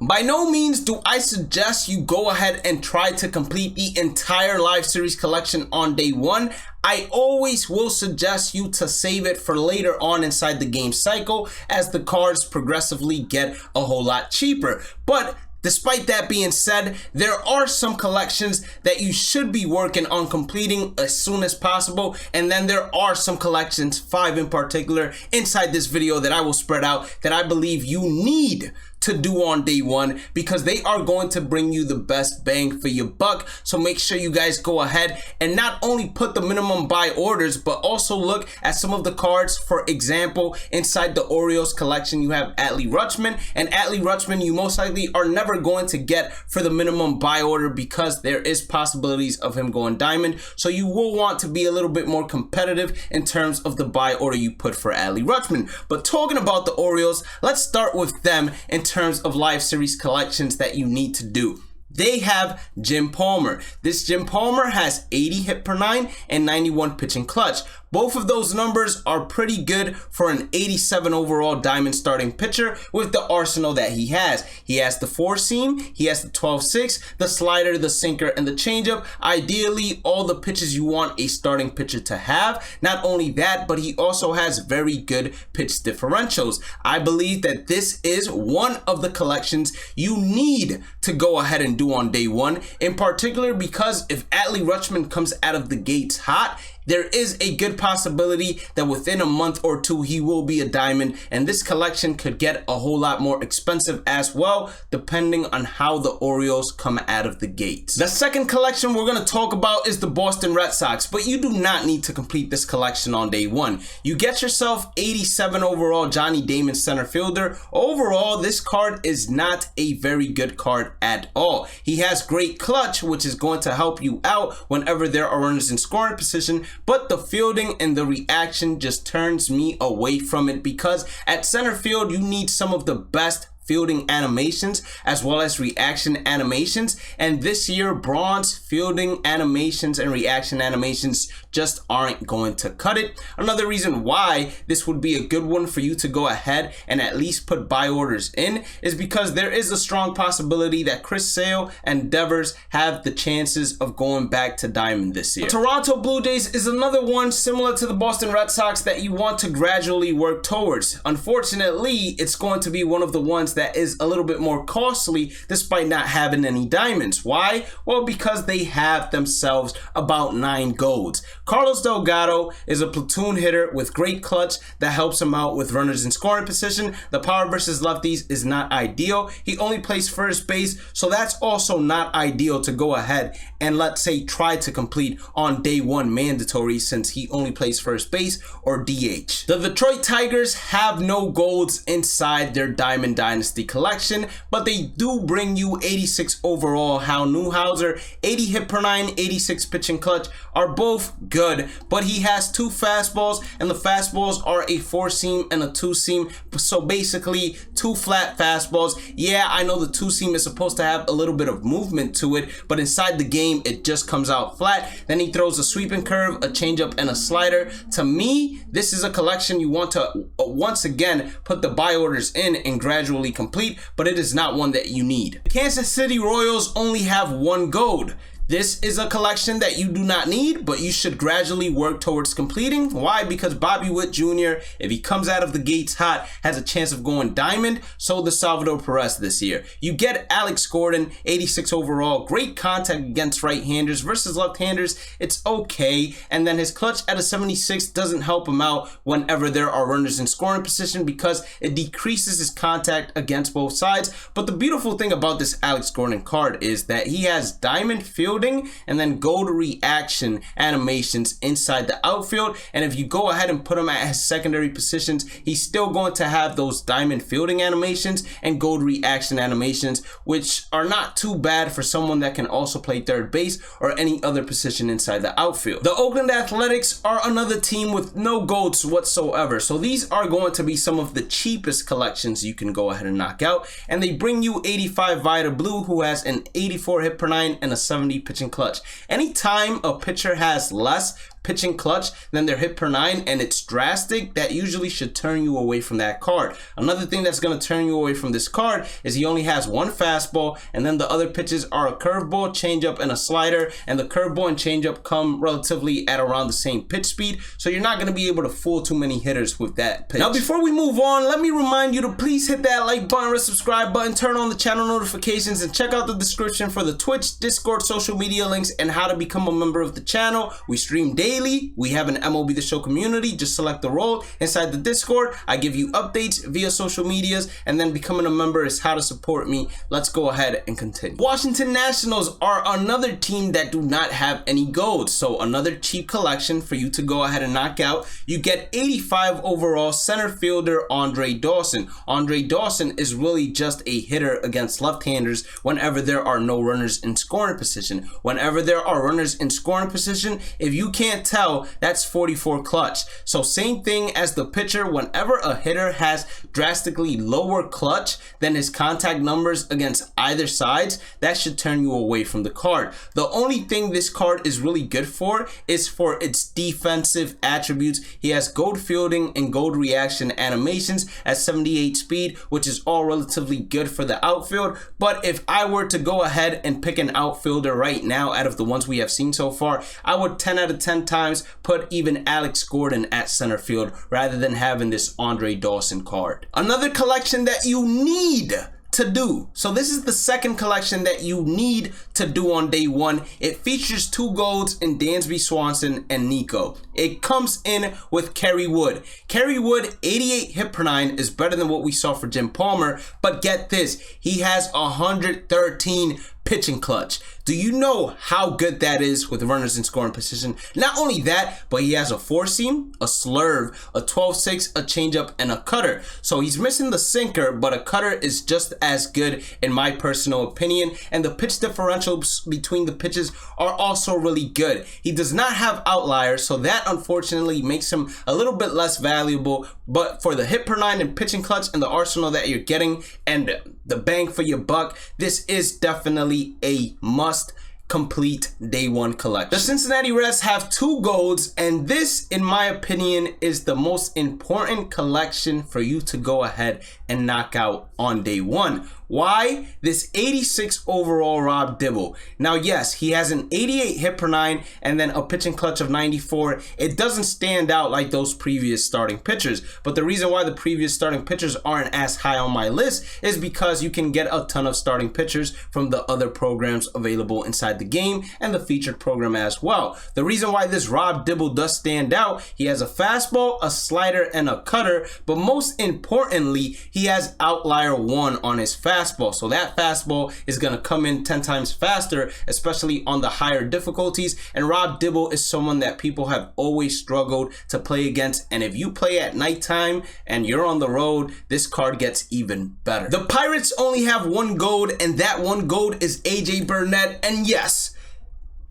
By no means do I suggest you go ahead and try to complete the entire live series collection on day one. I always will suggest you to save it for later on inside the game cycle as the cards progressively get a whole lot cheaper. But despite that being said, there are some collections that you should be working on completing as soon as possible, and then there are some collections, 5 in particular, inside this video that I will spread out that I believe you need to do on day one because they are going to bring you the best bang for your buck. So make sure you guys go ahead and not only put the minimum buy orders, but also look at some of the cards. For example, inside the Orioles collection, you have Adley Rutschman, and Adley Rutschman you most likely are never going to get for the minimum buy order because there is possibilities of him going diamond. So you will want to be a little bit more competitive in terms of the buy order you put for Adley Rutschman. But talking about the Orioles, let's start with them in terms of live series collections that you need to do. They have Jim Palmer. This Jim Palmer has 80 hit per 9 and 91 pitching clutch. Both of those numbers are pretty good for an 87 overall diamond starting pitcher with the arsenal that he has. He has the 4-seam, he has the 12-6, the slider, the sinker, and the changeup. Ideally, all the pitches you want a starting pitcher to have. Not only that, but he also has very good pitch differentials. I believe that this is one of the collections you need to go ahead and do on day one, in particular because if Adley Rutschman comes out of the gates hot, there is a good possibility that within a month or two he will be a diamond, and this collection could get a whole lot more expensive as well depending on how the Orioles come out of the gates. The second collection we're going to talk about is the Boston Red Sox, but you do not need to complete this collection on day one. You get yourself 87 overall Johnny Damon center fielder. Overall, this card is not a very good card at all. He has great clutch, which is going to help you out whenever there are runners in scoring position, but the fielding and the reaction just turns me away from it because at center field you need some of the best fielding animations as well as reaction animations, and this year bronze fielding animations and reaction animations just aren't going to cut it. Another reason why this would be a good one for you to go ahead and at least put buy orders in is because there is a strong possibility that Chris Sale and Devers have the chances of going back to diamond this year. The Toronto Blue Jays is another one similar to the Boston Red Sox that you want to gradually work towards. Unfortunately, it's going to be one of the ones that is a little bit more costly despite not having any diamonds. Why? Well, because they have themselves about 9 golds. Carlos Delgado is a platoon hitter with great clutch that helps him out with runners in scoring position. The power versus lefties is not ideal. He only plays first base, so that's also not ideal to go ahead and let's say try to complete on day one mandatory since he only plays first base or DH. The Detroit Tigers have no golds inside their Diamond Dynasty collection, but they do bring you 86 overall Hal Newhouser, 80 hit per 9, 86 pitching clutch are both good, but he has 2 fastballs, and the fastballs are a 4-seam and a 2-seam, so basically 2 flat fastballs. Yeah, I know the 2-seam is supposed to have a little bit of movement to it, but inside the game it just comes out flat. Then he throws a sweeping curve, a changeup, and a slider. To me, this is a collection you want to once again put the buy orders in and gradually complete, but it is not one that you need. The Kansas City Royals only have 1 gold. This is a collection that you do not need, but you should gradually work towards completing. Why? Because Bobby Witt Jr., if he comes out of the gates hot, has a chance of going diamond. So does Salvador Perez this year. You get Alex Gordon, 86 overall, great contact against right-handers versus left-handers. It's okay. And then his clutch at a 76 doesn't help him out whenever there are runners in scoring position because it decreases his contact against both sides. But the beautiful thing about this Alex Gordon card is that he has diamond field and then gold reaction animations inside the outfield, and if you go ahead and put him at his secondary positions, he's still going to have those diamond fielding animations and gold reaction animations, which are not too bad for someone that can also play third base or any other position inside the outfield. The Oakland Athletics are another team with no golds whatsoever, so these are going to be some of the cheapest collections you can go ahead and knock out, and they bring you 85 VIDA Blue, who has an 84 hit per 9 and a 70 pitching clutch. Anytime a pitcher has less pitching clutch than their hit per 9 and it's drastic, that usually should turn you away from that card. Another thing that's going to turn you away from this card is he only has one fastball, and then the other pitches are a curveball, changeup, and a slider, and the curveball and changeup come relatively at around the same pitch speed, so you're not going to be able to fool too many hitters with that pitch. Now before we move on, let me remind you to please hit that like button or subscribe button, turn on the channel notifications, and check out the description for the Twitch, Discord, social media links, and how to become a member of the channel. We stream daily. We have an MLB The Show community. Just select the role inside the Discord. I give you updates via social medias, and then becoming a member is how to support me. Let's go ahead and continue. Washington Nationals are another team that do not have any golds, so another cheap collection for you to go ahead and knock out. You get 85 overall center fielder Andre Dawson. Andre Dawson is really just a hitter against left-handers whenever there are no runners in scoring position. Whenever there are runners in scoring position, if you can't tell, that's 44 clutch. So same thing as the pitcher, whenever a hitter has drastically lower clutch than his contact numbers against either sides, that should turn you away from the card. The only thing this card is really good for is for its defensive attributes. He has gold fielding and gold reaction animations at 78 speed, which is all relatively good for the outfield. But if I were to go ahead and pick an outfielder right now out of the ones we have seen so far, I would 10 out of 10 times put even Alex Gordon at center field rather than having this Andre Dawson card. Another collection that you need to do. So this is the second collection that you need to do on day one. It features 2 golds in Dansby Swanson and Nico. It comes in with Kerry Wood. Kerry Wood, 88 hit per 9 is better than what we saw for Jim Palmer, but get this, he has 113 pitching clutch. Do you know how good that is with runners in scoring position? Not only that, but he has a 4-seam, a slurve, a 12-6, a changeup, and a cutter. So he's missing the sinker, but a cutter is just as good in my personal opinion. And the pitch differentials between the pitches are also really good. He does not have outliers, so that unfortunately makes him a little bit less valuable. But for the hit per 9 and pitching clutch and the arsenal that you're getting and the bang for your buck, this is definitely a must complete day one collection. The Cincinnati Reds have 2 golds, and this, in my opinion, is the most important collection for you to go ahead and knock out on day one. Why? This 86 overall Rob Dibble. Now, yes, he has an 88 hit per 9 and then a pitching clutch of 94. It doesn't stand out like those previous starting pitchers, but the reason why the previous starting pitchers aren't as high on my list is because you can get a ton of starting pitchers from the other programs available inside the game and the featured program as well. The reason why this Rob Dibble does stand out, he has a fastball, a slider, and a cutter, but most importantly, he has outlier 1 on his fastball. So that fastball is going to come in 10 times faster, especially on the higher difficulties. And Rob Dibble is someone that people have always struggled to play against. And if you play at nighttime and you're on the road, this card gets even better. The Pirates only have 1 gold, and that 1 gold is AJ Burnett. And yes,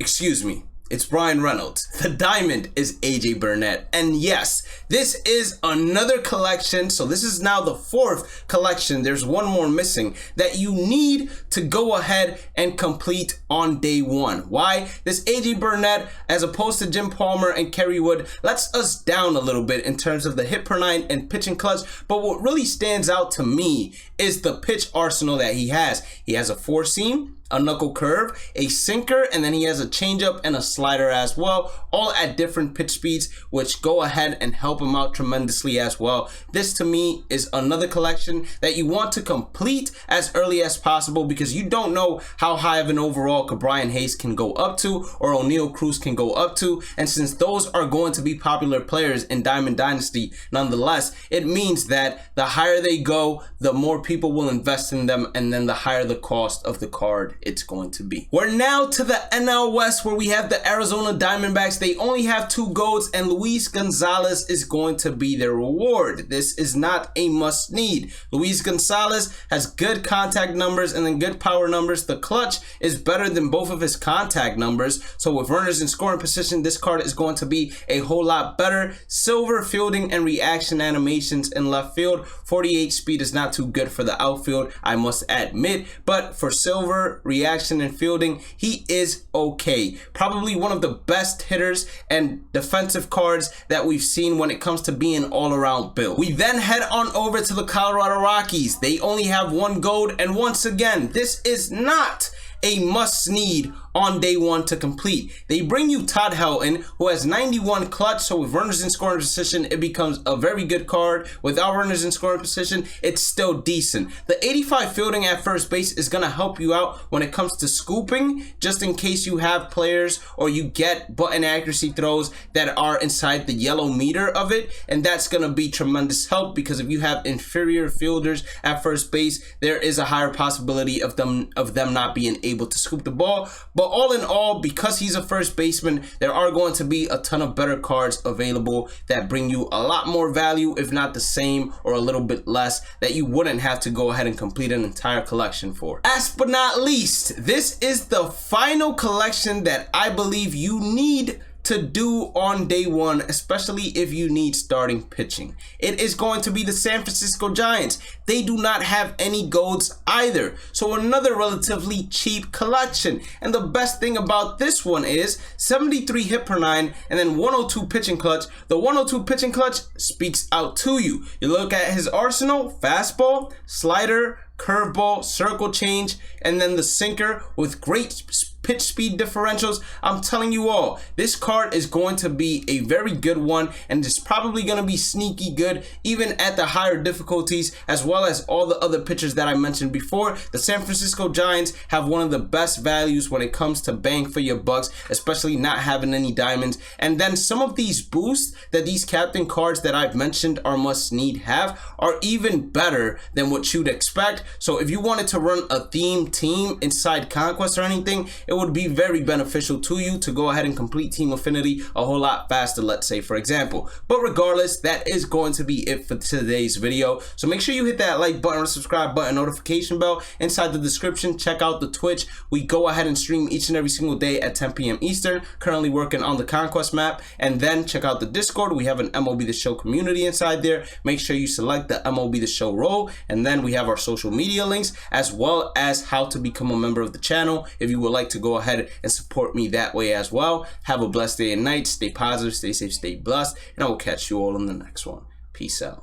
excuse me, it's Brian Reynolds. The diamond is AJ Burnett. And yes, this is another collection. So this is now the 4th collection. There's 1 more missing that you need to go ahead and complete on day one. Why? This AJ Burnett, as opposed to Jim Palmer and Kerry Wood, lets us down a little bit in terms of the hit per 9 and pitching clutch. But what really stands out to me is the pitch arsenal that he has. He has a 4-seam, a knuckle curve, a sinker, and then he has a changeup and a slider as well, all at different pitch speeds, which go ahead and help him out tremendously as well. This to me is another collection that you want to complete as early as possible, because you don't know how high of an overall Brian Hayes can go up to or O'Neal Cruz can go up to, and since those are going to be popular players in Diamond Dynasty nonetheless, it means that the higher they go, the more people will invest in them, and then the higher the cost of the card it's going to be. We're now to the NL West, where we have the Arizona Diamondbacks. They only have 2 golds, and Luis Gonzalez is going to be their reward. This is not a must need. Luis Gonzalez has good contact numbers and then good power numbers. The clutch is better than both of his contact numbers, so with runners in scoring position, this card is going to be a whole lot better. Silver fielding and reaction animations in left field. 48 speed is not too good for the outfield, I must admit, but for Silver, reaction, and fielding, he is okay. Probably one of the best hitters and defensive cards that we've seen when it comes to being all-around build. We then head on over to the Colorado Rockies. They only have one gold, and once again, this is not a must-need on day one to complete. They bring you Todd Helton, who has 91 clutch, so with runners in scoring position, it becomes a very good card. Without runners in scoring position, it's still decent. The 85 fielding at first base is going to help you out when it comes to scooping, just in case you have players or you get button accuracy throws that are inside the yellow meter of it, and that's going to be tremendous help, because if you have inferior fielders at first base, there is a higher possibility of them not being able to scoop the ball. But all in all, because he's a first baseman, there are going to be a ton of better cards available that bring you a lot more value, if not the same or a little bit less, that you wouldn't have to go ahead and complete an entire collection for. Last but not least, this is the final collection that I believe you need to do on day one, especially if you need starting pitching. It is going to be the San Francisco Giants. They do not have any golds either, so another relatively cheap collection. And the best thing about this one is 73 hit per 9 and then 102 pitching clutch. The 102 pitching clutch speaks out to you. You look at his arsenal: fastball, slider, curveball, circle change, and then the sinker with great pitch speed differentials. I'm telling you all, this card is going to be a very good one, and it's probably going to be sneaky good even at the higher difficulties, as well as all the other pitchers that I mentioned before. The San Francisco Giants have one of the best values when it comes to bang for your bucks, especially not having any diamonds. And then some of these boosts that these captain cards that I've mentioned are must need have are even better than what you'd expect. So if you wanted to run a theme team inside Conquest or anything, it would be very beneficial to you to go ahead and complete Team Affinity a whole lot faster, let's say, for example. But regardless, that is going to be it for today's video. So make sure you hit that like button, subscribe button, notification bell. Inside the description, check out the Twitch. We go ahead and stream each and every single day at 10 p.m. Eastern. Currently working on the Conquest map. And then check out the Discord. We have an MLB The Show community inside there. Make sure you select the MLB The Show role. And then we have our social media links, as well as how to become a member of the channel if you would like to go ahead and support me that way as well. Have a blessed day and night. Stay positive, stay safe, stay blessed, and I will catch you all in the next one. Peace out.